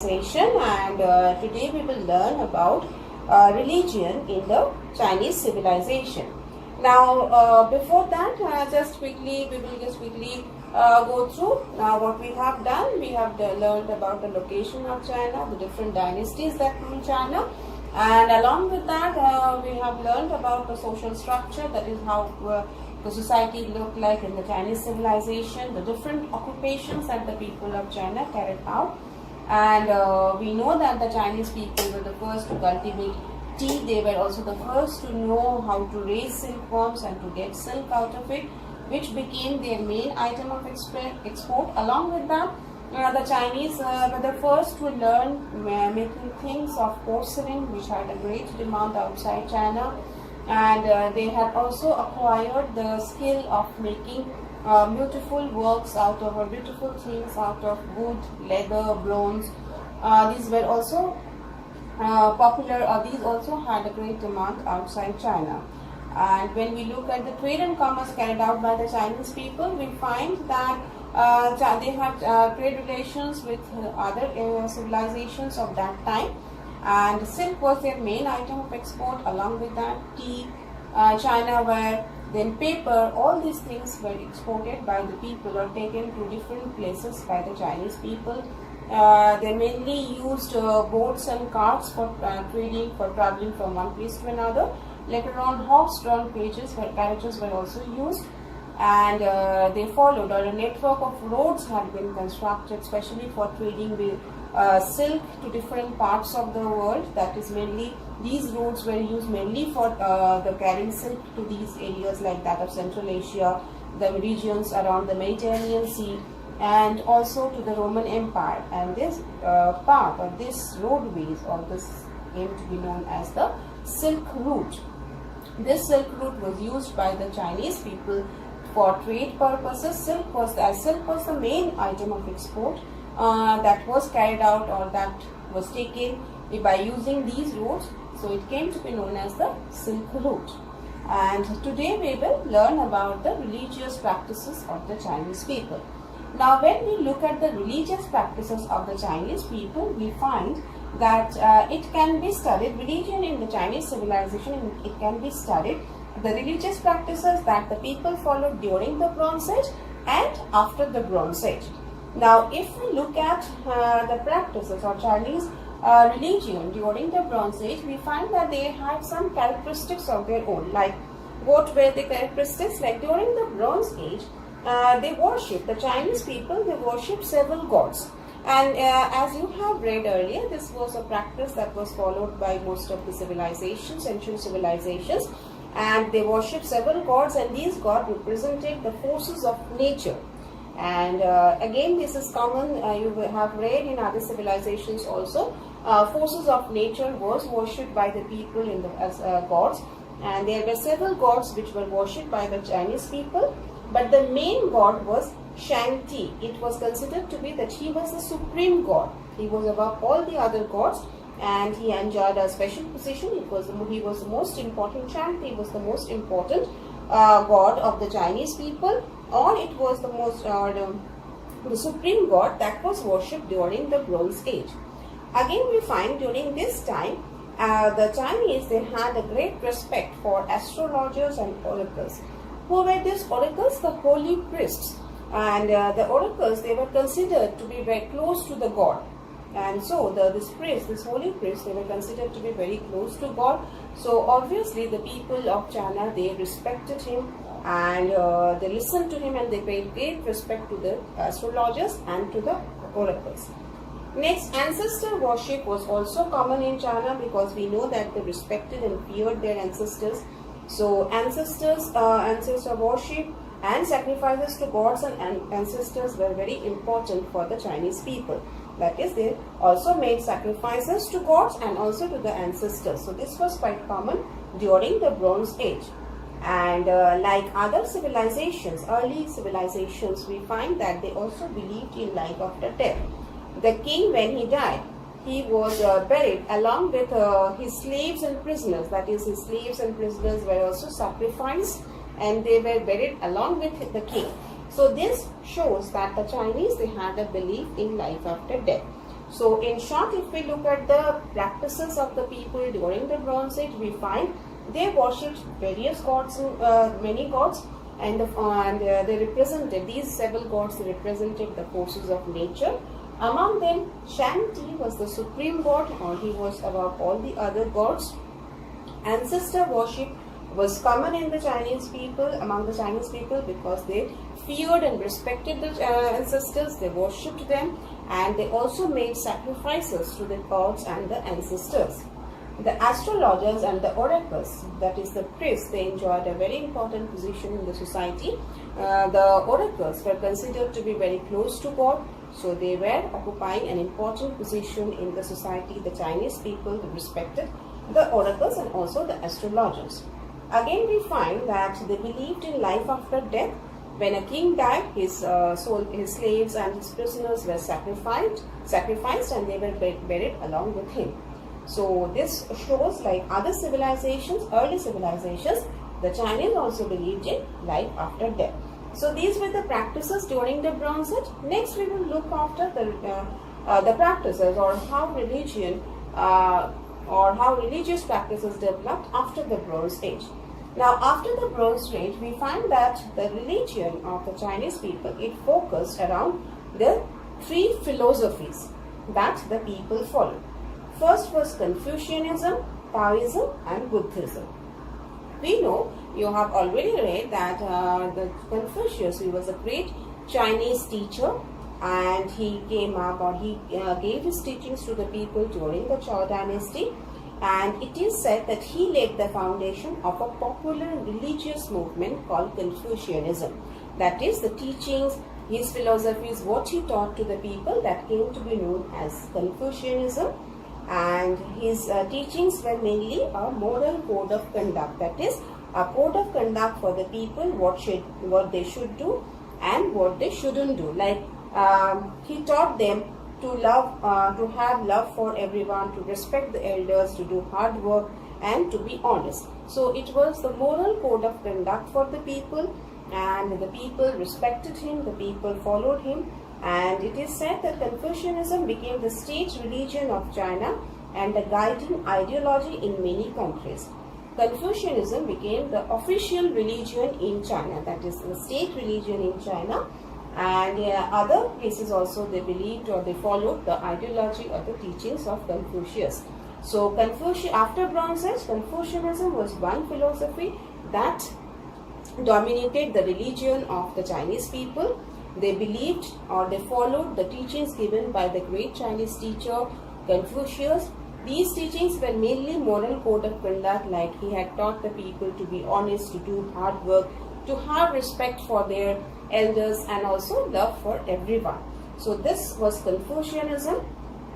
And today we will learn about religion in the Chinese civilization. Now before that we will just quickly go through what we have done. We have learned about the location of China, the different dynasties that rule China, and along with that we have learned about the social structure, that is how the society looked like in the Chinese civilization, the different occupations that the people of China carried out. And we know that the Chinese people were the first to cultivate tea. They were also the first to know how to raise silkworms and to get silk out of it, which became their main item of export. Along with that, the Chinese were the first to learn making things of porcelain, which had a great demand outside China. And they had also acquired the skill of making beautiful works out of, or beautiful things out of wood, leather, bronze. These were also popular, these also had a great demand outside China. And when we look at the trade and commerce carried out by the Chinese people, we find that they had trade relations with other civilizations of that time. And silk was their main item of export. Along with that, tea, China ware, then paper, all these things were exported by the people or taken to different places by the Chinese people. They mainly used boats and carts for trading, for traveling from one place to another. Later on, horse-drawn carriages were also used, and they followed, or a network of roads had been constructed, especially for trading with silk to different parts of the world. That is mainly, these roads were used mainly for the carrying silk to these areas like that of Central Asia, the regions around the Mediterranean Sea, and also to the Roman Empire. And this path, or this roadways, or this came to be known as the Silk Route. This Silk Route was used by the Chinese people for trade purposes. Silk was the main item of export that was carried out, or that was taken by using these routes. So it came to be known as the Silk Route. And today we will learn about the religious practices of the Chinese people. Now when we look at the religious practices of the Chinese people, we find that it can be studied, religion in the Chinese civilization, it can be studied, the religious practices that the people followed during the Bronze Age and after the Bronze Age. Now if we look at the practices of Chinese religion during the Bronze Age, we find that they had some characteristics of their own. Like, what were the characteristics? Like, during the Bronze Age, they worshipped, the Chinese people, they worshipped several gods. And as you have read earlier, this was a practice that was followed by most of the civilizations, ancient civilizations. And they worshipped several gods, and these gods represented the forces of nature. And again, this is common, you have read in other civilizations also. Forces of nature was worshipped by the people as gods, and there were several gods which were worshipped by the Chinese people, but the main god was Shang-Ti. It was considered to be that he was the supreme god. He was above all the other gods, and he enjoyed a special position. He was the most important. Shang-Ti was the most important god of the Chinese people, or it was the most the supreme god that was worshipped during the Bronze Age. Again, we find during this time, the Chinese, they had a great respect for astrologers and oracles. Who were these oracles? The holy priests. And the oracles, they were considered to be very close to the god. And so this holy priest, they were considered to be very close to God. So obviously the people of China, they respected him, and they listened to him, and they paid great respect to the astrologers and to the oracles. Next, ancestor worship was also common in China, because we know that they respected and feared their ancestors. So ancestor worship and sacrifices to gods and ancestors were very important for the Chinese people. That is, they also made sacrifices to gods and also to the ancestors. So this was quite common during the Bronze Age. And like other civilizations, early civilizations, we find that they also believed in life after death. The king, when he died, he was buried along with his slaves and prisoners. That is, his slaves and prisoners were also sacrificed, and they were buried along with the king. So this shows that the Chinese, they had a belief in life after death. So in short, if we look at the practices of the people during the Bronze Age, we find they worshipped various gods, many gods, and they represented, these several gods represented the forces of nature. Among them, Shanti was the supreme god, or he was above all the other gods. Ancestor worship was common in the Chinese people, among the Chinese people, because they feared and respected the ancestors, they worshipped them, and they also made sacrifices to the gods and the ancestors. The astrologers and the oracles, that is the priests, they enjoyed a very important position in the society. The oracles were considered to be very close to God, so they were occupying an important position in the society. The Chinese people respected the oracles and also the astrologers. Again, we find that they believed in life after death. When a king died, his slaves and his prisoners were sacrificed, and they were buried along with him. So this shows, like other civilizations, early civilizations, the Chinese also believed in life after death. So these were the practices during the Bronze Age. Next, we will look after the practices, or how religion or how religious practices developed after the Bronze Age. Now, after the Bronze Age, we find that the religion of the Chinese people, it focused around the three philosophies that the people followed. First was Confucianism, Taoism, and Buddhism. We know, you have already read that the Confucius, he was a great Chinese teacher, and he came up, or he gave his teachings to the people during the Zhou dynasty, and it is said that he laid the foundation of a popular religious movement called Confucianism. That is, the teachings, his philosophies, what he taught to the people, that came to be known as Confucianism. And his teachings were mainly a moral code of conduct, that is, a code of conduct for the people, what they should do and what they shouldn't do. Like he taught them to love, to have love for everyone, to respect the elders, to do hard work, and to be honest. So it was the moral code of conduct for the people, and the people respected him, the people followed him. And it is said that Confucianism became the state religion of China and a guiding ideology in many countries. Confucianism became the official religion in China, that is the state religion in China, and other places also they believed or they followed the ideology or the teachings of Confucius. So after Bronze Age, Confucianism was one philosophy that dominated the religion of the Chinese people. They believed or they followed the teachings given by the great Chinese teacher Confucius. These teachings were mainly moral code of conduct, like he had taught the people to be honest, to do hard work, to have respect for their elders, and also love for everyone. So this was Confucianism.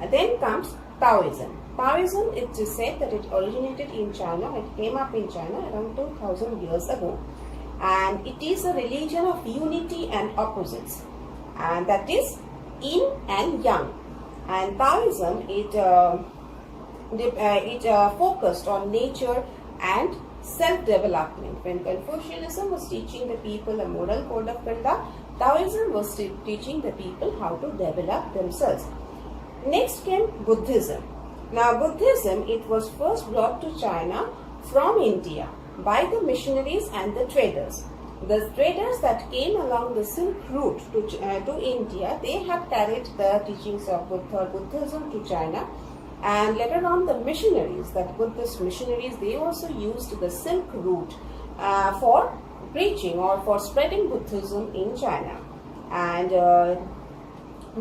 And then comes Taoism. Taoism, it is said that it originated in China. It came up in China around 2000 years ago. And it is a religion of unity and opposites, and that is yin and yang. And Taoism, it focused on nature and self-development. When Confucianism was teaching the people a moral code of conduct, Taoism was teaching the people how to develop themselves. Next came Buddhism. Now Buddhism, it was first brought to China from India by the missionaries and the traders. The traders that came along the Silk Route to India, they had carried the teachings of Buddhism to China, and later on the missionaries, that Buddhist missionaries, they also used the Silk Route for preaching or for spreading Buddhism in China. And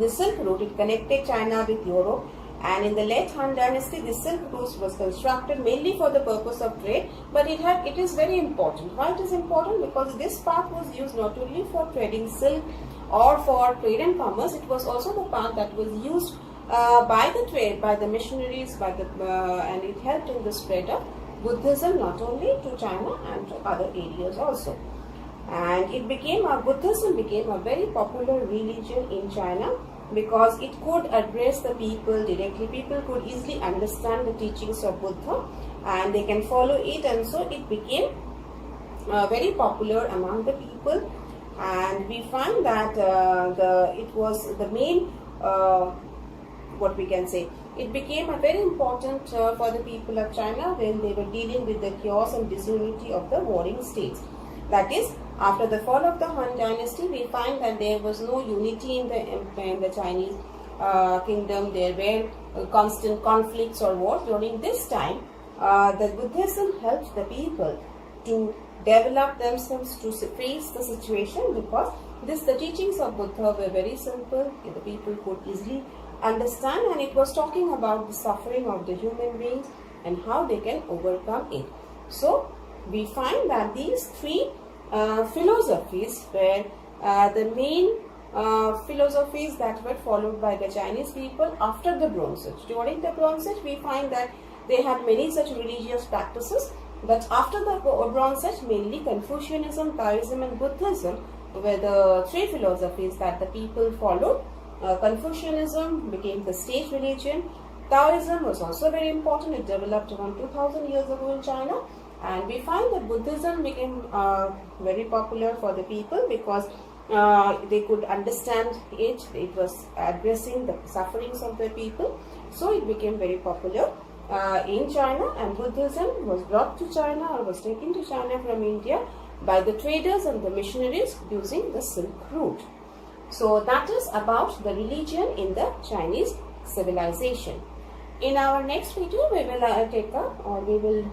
the Silk Route, it connected China with Europe. And in the late Han Dynasty, the Silk Route was constructed mainly for the purpose of trade, but it is very important. Why it is important? Because this path was used not only for trading silk or for trade and commerce, it was also the path that was used by the trade, by the missionaries, and it helped in the spread of Buddhism not only to China and to other areas also. And Buddhism became a very popular religion in China, because it could address the people directly. People could easily understand the teachings of Buddha and they can follow it, and so it became very popular among the people. And we find that it was the main what we can say. It became a very important for the people of China when they were dealing with the chaos and disunity of the warring states. That is, after the fall of the Han Dynasty, we find that there was no unity in the Chinese kingdom. There were constant conflicts or wars. During this time, the Buddhism helped the people to develop themselves to face the situation, because the teachings of Buddha were very simple, the people could easily understand, and it was talking about the suffering of the human beings and how they can overcome it. So we find that these three philosophies were the main philosophies that were followed by the Chinese people after the Bronze Age. During the Bronze Age, we find that they had many such religious practices, but after the Bronze Age, mainly Confucianism, Taoism and Buddhism were the three philosophies that the people followed. Confucianism became the state religion. Taoism was also very important. It developed around 2000 years ago in China. And we find that Buddhism became very popular for the people because they could understand it. It was addressing the sufferings of the people. So it became very popular in China, and Buddhism was brought to China or was taken to China from India by the traders and the missionaries using the Silk Route. So that is about the religion in the Chinese civilization. In our next video, we will